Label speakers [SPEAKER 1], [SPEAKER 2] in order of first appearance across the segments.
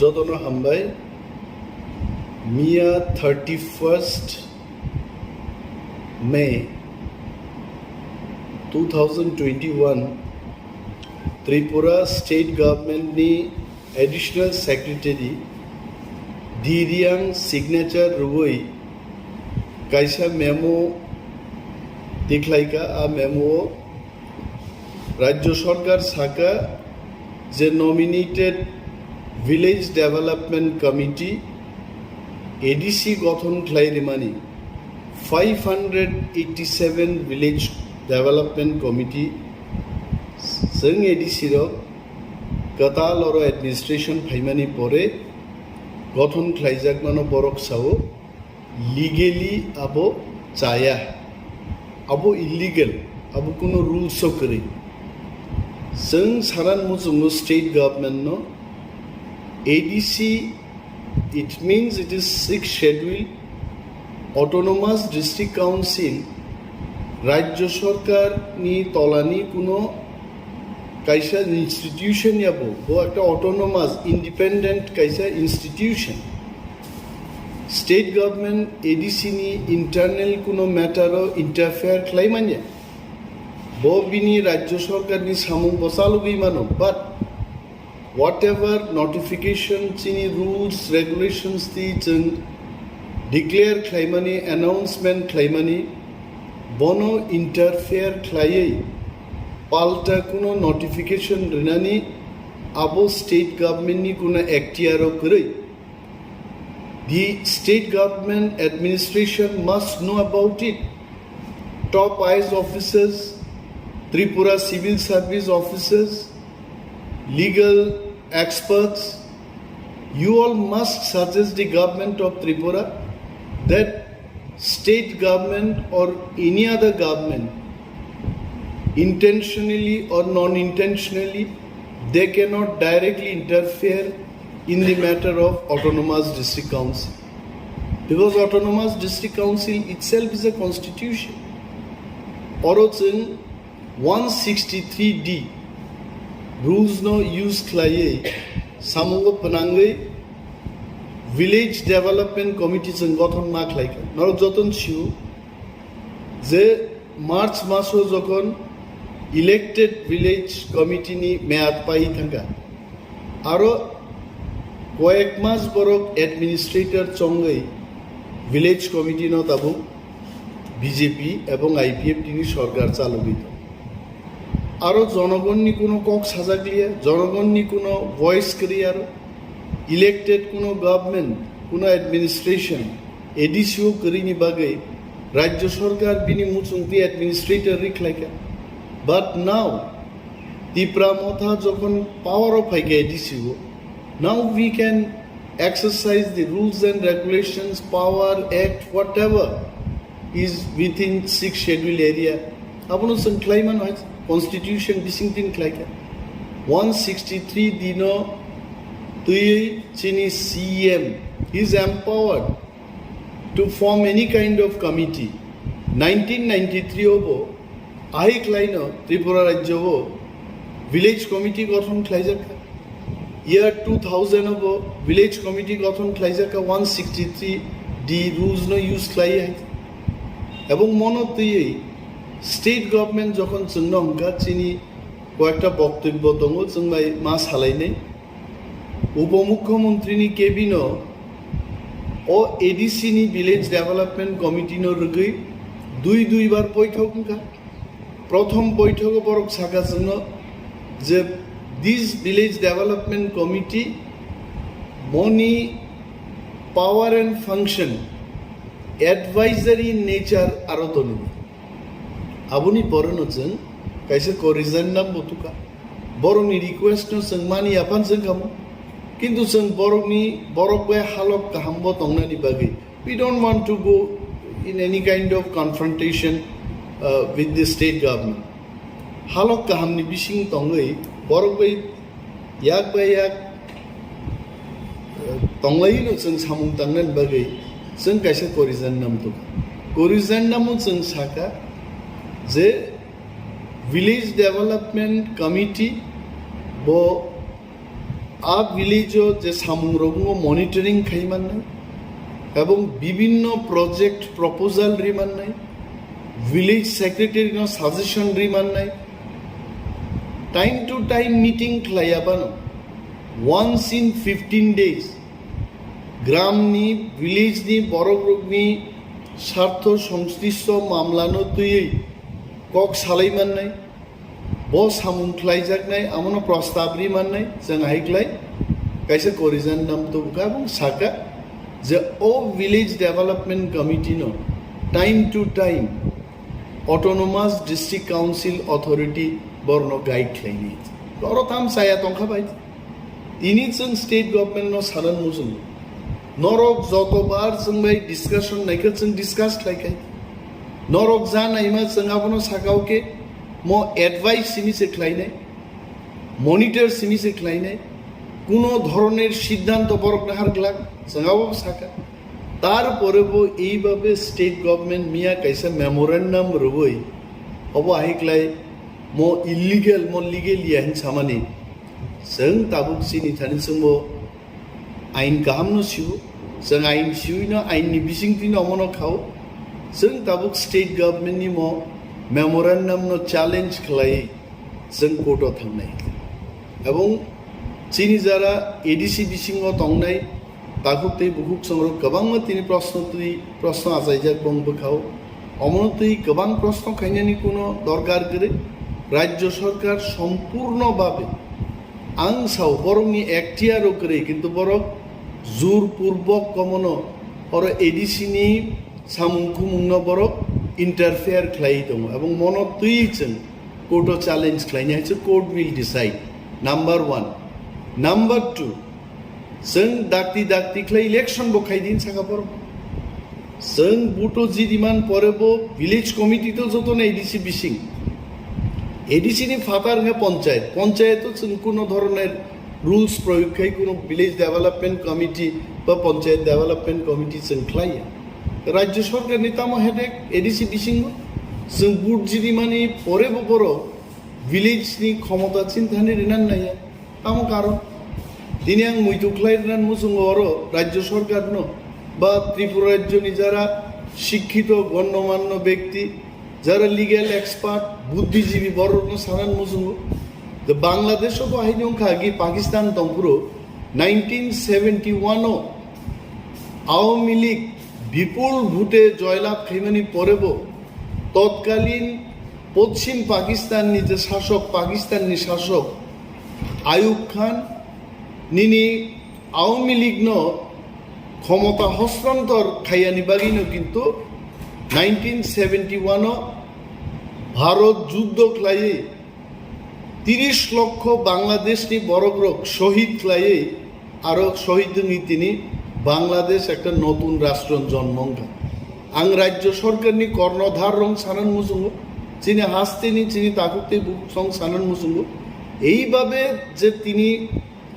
[SPEAKER 1] যতন হামবাই মিয়া 31st May 2021 Tripura State Government ni Additional Secretary Diriang Signature Ruboi Kaisa Memo Diklaika a memo Rajya Sarkar Saka যে nominated Village Development Committee ADC গঠন clairimani 587 Village Development Committee जों ADC row Katal or administration फाइमानी परे गठन claijak mano borok sao legally abo chaya abo illegal abo kuno rules sokri जों सारान मुजुंगो state government no ADC it means it is 6th schedule autonomous district council राज्य सरकार नि तलानी कुनो कायसा institution याबो वो একটা autonomous independent कायसा institution state government ADC नि internal Kuno matter o interfere claimanya Bobini Rajya Sarkar ni samung bosalugi mano, but whatever notification, chini rules, regulations ti chung declare claimani, announcement claimani, bono interfere claye, palta kuno notification rinani, abo state government ni kuna actiaro kure. The state government administration must know about it. Top IAS officers, Tripura civil service officers, legal experts, you all must suggest the government of Tripura that state government or any other government, intentionally or non-intentionally, they cannot directly interfere in the matter of autonomous district council. Because autonomous district council itself is a constitution. Orochung 163D rules no use claye samungo panangai village development committee chung গঠন না খাইকা নরক যতন ছিল যে March মাসে যখন elected village committee নি মেয়াদ পাই থাকা আরো কয়েক মাস বরক অ্যাডমিনিস্ট্রেটর চঙ্গই ভিলেজ কমিটি ন তাবু বিজেপি এবং আইপিএফ টিনি সরকার চালবিত আরো জনগণনি কোনো কক সাজাগলিয়া জনগণনি কোনো ভয়েস ক্রিয়ার ইলেক্টেড কোনো গভর্নমেন্ট কোনো অ্যাডমিনিস্ট্রেশন এডিসিও করিনি বাগে রাজ্য সরকার বিনি মুচুংতি অ্যাডমিনিস্ট্রেটর রিখলাইকা বাট নাও ত্রিপুরা মথা যখন পাওয়ার অফ হাইকা এডিসিও now we can exercise the rules and regulations power act whatever is within 6th schedule area abono sung claiman hoy constitution bisingtin claika 163 dino tui chini CM is empowered to form any kind of committee 1993 obo ahi klaino Tripura rajyo bo village committee গঠন claijaka year 2000 obo village committee গঠন claijaka 163 d rules no use clai এবং মনতেই state government যখন जोंनो हमका চিনি কয়েকটা বক্তব্য দङ जोंबाय मा सालायनाय उपमुख्यमंत्रीनि केबिन ও এডিসি নি ভিলেজ ডেভেলপমেন্ট কমিটি ন রগৈ দুইবার বৈঠক हमका প্রথম বৈঠক বরক সাকা जोंनो যে this village development committee money power and function advisory nature arotoni abuni borono jeng kaisa correction nam botuka boroni request no jeng mani apan jeng kamu kintu jeng borok be halok kahambo tongnani bagi we don't want to go in any kind of confrontation with the state government halok kahamni bising tongai borok be yak tonglai no jeng samung tangnan bagi जों कायसा correction नाम तो correction नामो जों साका जे village development committee bo आ village जे सामुं रंगो मनिटरिंग खाइमान्नाय এবং বিভিন্ন প্রজেক্ট প্রপোজাল রিমান্নাই ভিলেজ সেক্রেVIP সাজেশন রিমান্নাই টাইম টু টাইম মিটিং খ্লাইয়াবানো ওয়ান্স ইন 15 days গ্রামনি ভিলেজনি বড়গ্রুপনি স্বার্থ সংশ্লিষ্ট মামলানো তুই কক সালাইমাन्नाय ब सामुं ख्लाइजाकनाय आमनो प्रस्ताब रिमान्नाय जों हाइक्लाय कायसे करिजान नाम तुबका এবং साका যে ও ভিলেজ ডেভেলপমেন্ট কমিটি নো time to time autonomous district council authority বর্ণ গাইড খাইনি অরতাম সায়া তংখা বাই ইনি जों स्टेट गभर्नमेंट नो सारान मुजुं नरक যতবার जों बाय डिस्कशन नायखो जों डिस्कास खालायखाय नरक जानायमा जों आपनो साकावके मो एडवाइस सिमिसे खालायनाय मनिटर सिमिसे खालायनाय কোনো ধরনের সিদ্ধান্ত বরক না হারগলাক সঙ্গাবো সাকা তারপরেও এইভাবে স্টেট গভর্নমেন্ট মিয়া কাইসা মেমোরেন্ডাম রবই অব আহিকলাই মো ইলিগেল মো লিগেল ইয়ান সামানি जों ताबुक सिनि थानि जोंबो आइन गाहामनो सिउ जों आइन सिउनो आइननि बिसिंथिनो अमनो खाव जों ताबुक स्टेट गभर्नमेन्टनि मो मेमोरेन्डामनो चैलेंज खालाय जों कोर्टआव थांनाय এবং चीनी जरा एडीसी बिसिंग तंगनाय ताकुते बुहुक संग्रह गोबां तिनि प्रश्न आजायजाक बंबखाव अमनतै गोबां प्रश्न खायनायनि कोनो दरकार गरे राज्य सरकार सम्पूर्णभावे आं साव बरंनि एक्टियार करे किन्तु बरं जोरपूर्वक कमनो और एडीसी नि सामुंखु मुंनो बरं इंटरफेयर खालाय दं एबं मनतै जों कोर्टआव चैलेंज खालायनायसो court will decide number 1 number 2 जों दाक्ति दाक्ति खालाय इलेक्शन बखायदिन साखापर जों बुटो जि दिमान परेबो विलेज कमिटी तो जतन एडीसी बिसिं एडीसी नि फातार हे पंचायत जों कोनो धरनेर रुल्स प्रयोग खाय कोनो विलेज डेभेलपमेंट कमिटी बा पंचायत डेभेलपमेंट कमिटी जों खालाया राज्य सरकारनि तामो हेडेक एडीसी बिसिं जों बुट जि दिमानि परेबो बर विलेज नि क्षमता चिन्तानि रिनान नाया तामो कारण दिनै आं मैथुख्लाय रिनान मुजुङो अरो राज्य सरकारनो बा त्रिपुरा राज्यनि जारा शिक्षित गण्यमान्य व्यक्ति যারা লিগ্যাল এক্সপার্ট বুদ্ধিজীবী বড় সারান মুজুঙ্গো তো বাংলাদেশও বাহিনী খাগি পাকিস্তান তংপুরো 1971 আওয়ামী লীগ বিপুল ভোটে জয়লাভ খাইমানি পরেব তৎকালীন পশ্চিম পাকিস্তাননি যে শাসক পাকিস্তাননি শাসক আইয়ুব খান নিনি আওয়ামী লীগ ন ক্ষমতা হস্তান্তর খাইয়ানি বাগিনো কিন্তু 1971 भारत युद्ध खालायै 30 लक्ष बांग्लादेशनि बरग्रक शहीद खालायै आरो शहीदनि तिनि बांग्लादेश एक नतून राष्ट्र जन्मंगा आं राज्य सरकारनि कर्णधार रं सानान मुजुङो चिनि हास्तेनि चिनि ताकुते बुकसं सानान मुजुङो এইভাবে যে তিনি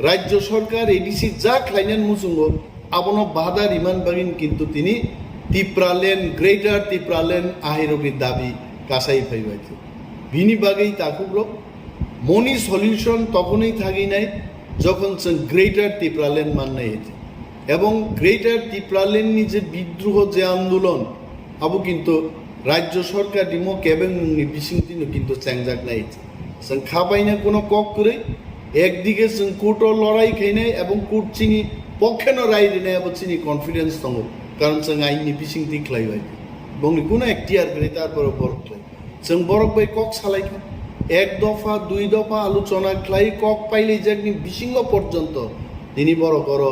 [SPEAKER 1] রাজ্য সরকার এডিসি যা খাইনান মুजुङो আবনো বাধা রিমান বাগিন কিন্তু তিনি तिप्रालेन ग्रेटर तिप्रालेन आहिरगनि दाबी कासाई फैबायथो बिनि बागै ताकुब्र मनि सल्यूशन तखनै थागिनाय যখন जों ग्रेटर तिप्रालेन माननाय हेते এবং ग्रेटर तिप्रालेननि जे विद्रोह जे आंदोलन आबो किन्तु राज्य सरकार दिमो केबेंनि बिसिंतिनो किन्तु चेंजाकनाय जों खाबायना कोनो कक करे एकदिके जों कोर्टआव लड़ाई खायनाय এবং कोर्ट चिनि पक्षेनो राय दिनायाबो चिनि कन्फिडेंस दङ कारण जों आइननि बिसिंथि खालायबाय बंनि कोनो एक्टियार गरे तारपर बरक खालाय जों बरक बाय कक सालायखा एक दफा दुई दफा आलोचना खालाय कक पाइले जाकनि बिसिंग पर्यन्त दिनै बरक अर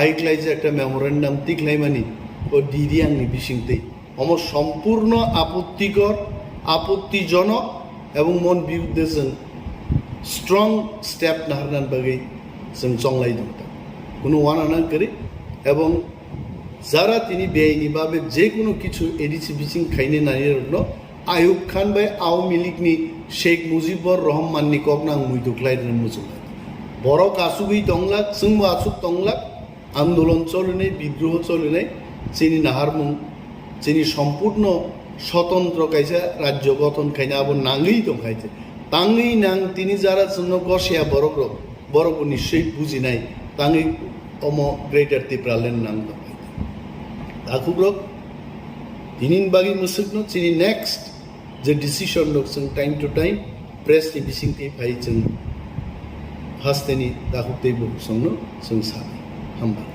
[SPEAKER 1] आइक्लाय जे একটা मेमोरेंडाम तिख्लायमानि ओ दिदि आंनि बिसिंथि अम सम्पूर्ण आपत्तिकर आपत्तिजनक এবং मन बिरुद्धे जों स्ट्रं स्टेप नाहरनान बागै जों चंलाय दं कोनो वानाना करे এবং যারা তিনি বেআইনিভাবে যে কোনো কিছু এডিসি বিচিং খাইনে নাইরনো আইয়ুব খান বাই আওয়ামী লীগনি শেখ মুজিবুর রহমাননি ককনাং মুইদুख्लायदों मुजुङो बरक आसुगै तंलाक जोंबो आसुक तंलाक आंदोलन चलिनाय विद्रोह चलिनाय चिनि नाहारमुं चिनि सम्पूर्ण स्वतंत्र कायसा राज्य गठन खायना आबो नाङै दंखायते ताङै नां तिनि जारा जोंनो गसेया बरक बरबो निश्चय बुजिनाय ताङै अम ग्रेटर तिप्रालेन नाम दबाय दाखुब्रक दिनिन बागि मुसुकनो चिनि नेक्स्ट जे डिसिसन दक जों टाइम टू टाइम प्रेस नि बिसिंथि फाय जों हास्तेनि दाखुबदै बुसंनो जों सानो हामबाय